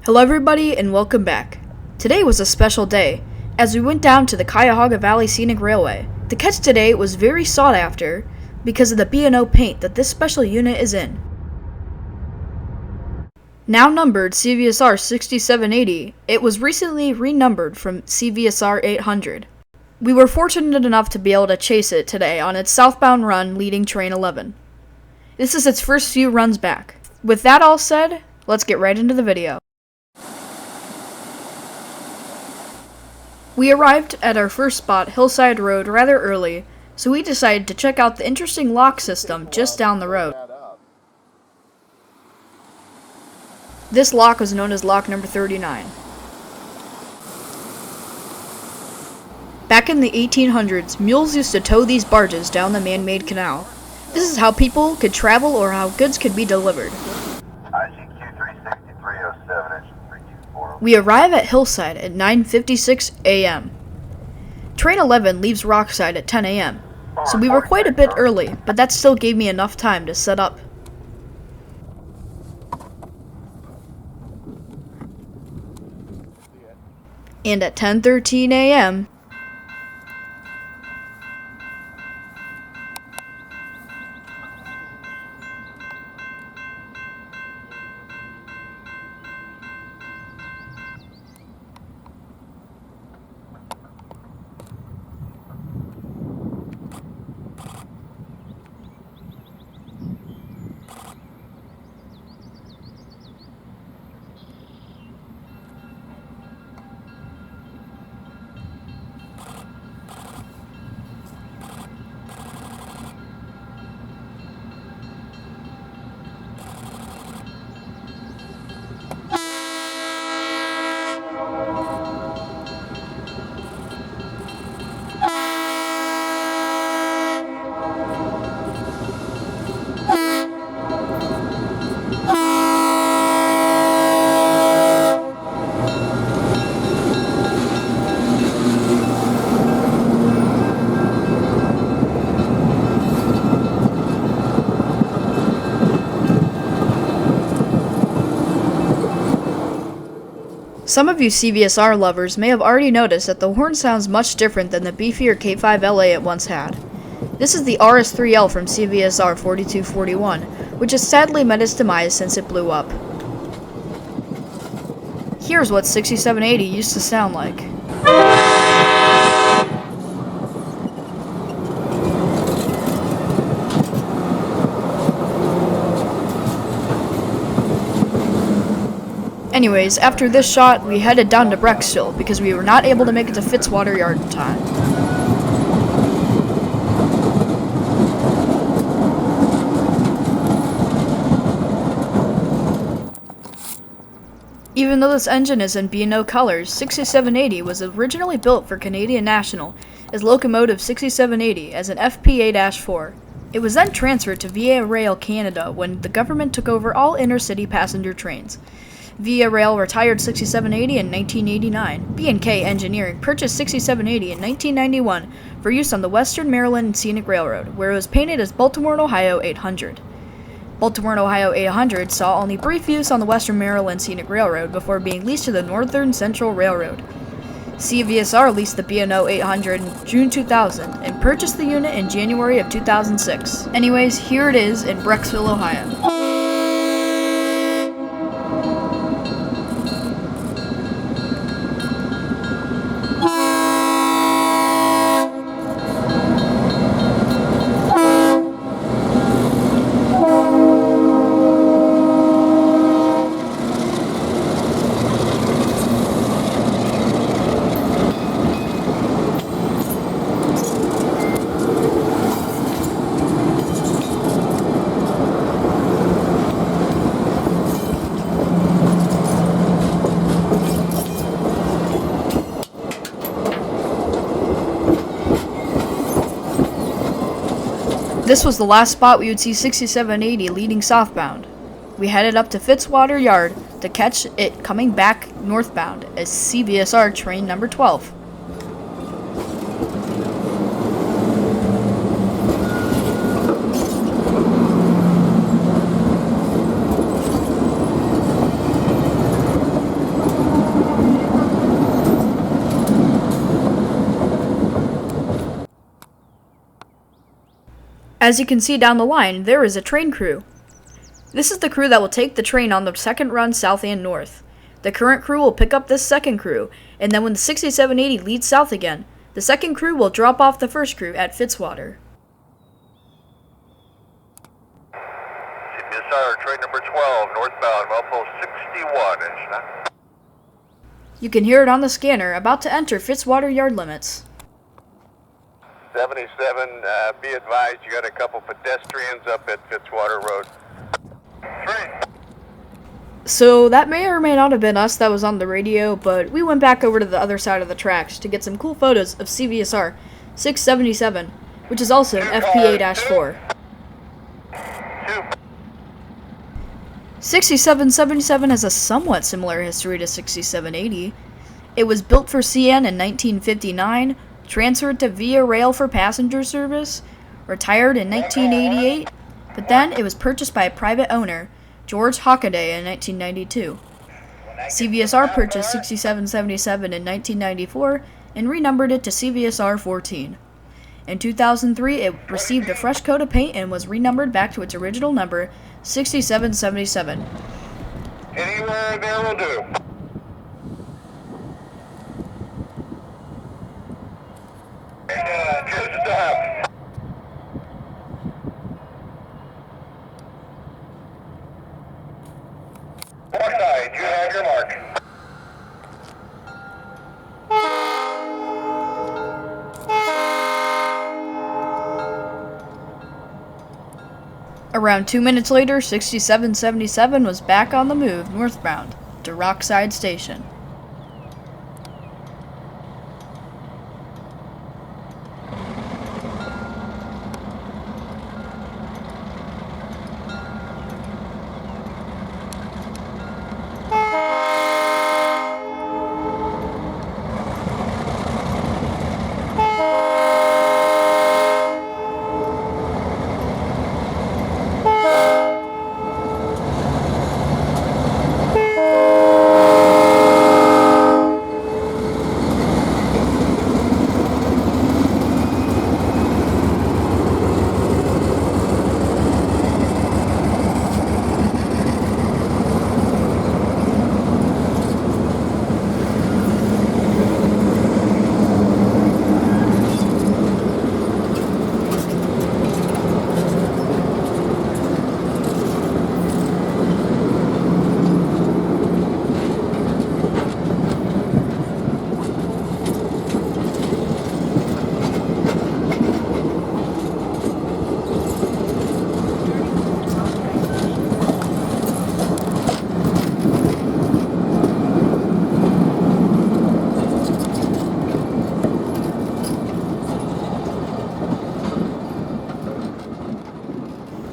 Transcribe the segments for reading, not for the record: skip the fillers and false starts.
Hello everybody and welcome back. Today was a special day, as we went down to the Cuyahoga Valley Scenic Railway. The catch today was very sought after because of the B&O paint that this special unit is in. Now numbered CVSR 6780, it was recently renumbered from CVSR 800. We were fortunate enough to be able to chase it today on its southbound run leading train 11. This is its first few runs back. With that all said, let's get right into the video. We arrived at our first spot, Hillside Road, rather early, so we decided to check out the interesting lock system just down the road. This lock was known as lock number 39. Back in the 1800s, mules used to tow these barges down the man-made canal. This is how people could travel or how goods could be delivered. We arrive at Hillside at 9:56 a.m. Train 11 leaves Rockside at 10 a.m., so we were quite a bit early, but that still gave me enough time to set up. And at 10:13 a.m., some of you CVSR lovers may have already noticed that the horn sounds much different than the beefier K5LA it once had. This is the RS3L from CVSR 4241, which has sadly met its demise since it blew up. Here's what 6780 used to sound like. Anyways, after this shot, we headed down to Brecksville because we were not able to make it to Fitzwater Yard in time. Even though this engine is in B&O colors, 6780 was originally built for Canadian National as locomotive 6780 as an FPA-4. It was then transferred to Via Rail Canada when the government took over all intercity passenger trains. Via Rail retired 6780 in 1989. B&K Engineering purchased 6780 in 1991 for use on the Western Maryland Scenic Railroad, where it was painted as Baltimore, Ohio 800. Baltimore, Ohio 800 saw only brief use on the Western Maryland Scenic Railroad before being leased to the Northern Central Railroad. CVSR leased the B&O 800 in June 2000 and purchased the unit in January of 2006. Anyways, here it is in Brecksville, Ohio. This was the last spot we would see 6780 leading southbound. We headed up to Fitzwater Yard to catch it coming back northbound as CVSR train number 12. As you can see down the line, there is a train crew. This is the crew that will take the train on the second run south and north. The current crew will pick up this second crew, and then when the 6780 leads south again, the second crew will drop off the first crew at Fitzwater. CVSR, train number 12, northbound, milepost 61. You can hear it on the scanner, about to enter Fitzwater yard limits. 77, be advised, you got a couple pedestrians up at Fitzwater Road. 3. So that may or may not have been us that was on the radio, but we went back over to the other side of the tracks to get some cool photos of CVSR 677, which is also an FPA-4. 6777 has a somewhat similar history to 6780. It was built for CN in 1959, transferred to Via Rail for passenger service, retired in 1988, but then it was purchased by a private owner, George Hockaday, in 1992. CVSR purchased 6777 in 1994 and renumbered it to CVSR 14. In 2003, it received a fresh coat of paint and was renumbered back to its original number, 6777. Anywhere there will do. And just stop. North side, you have your mark. Around 2 minutes later, 6777 was back on the move northbound to Rockside Station.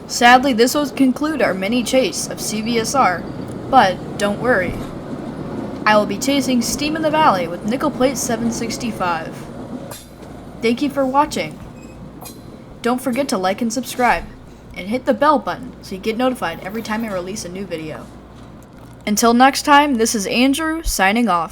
Sadly, this will conclude our mini chase of CVSR, but don't worry. I will be chasing Steam in the Valley with Nickel Plate 765. Thank you for watching. Don't forget to like and subscribe, and hit the bell button so you get notified every time I release a new video. Until next time, this is Andrew signing off.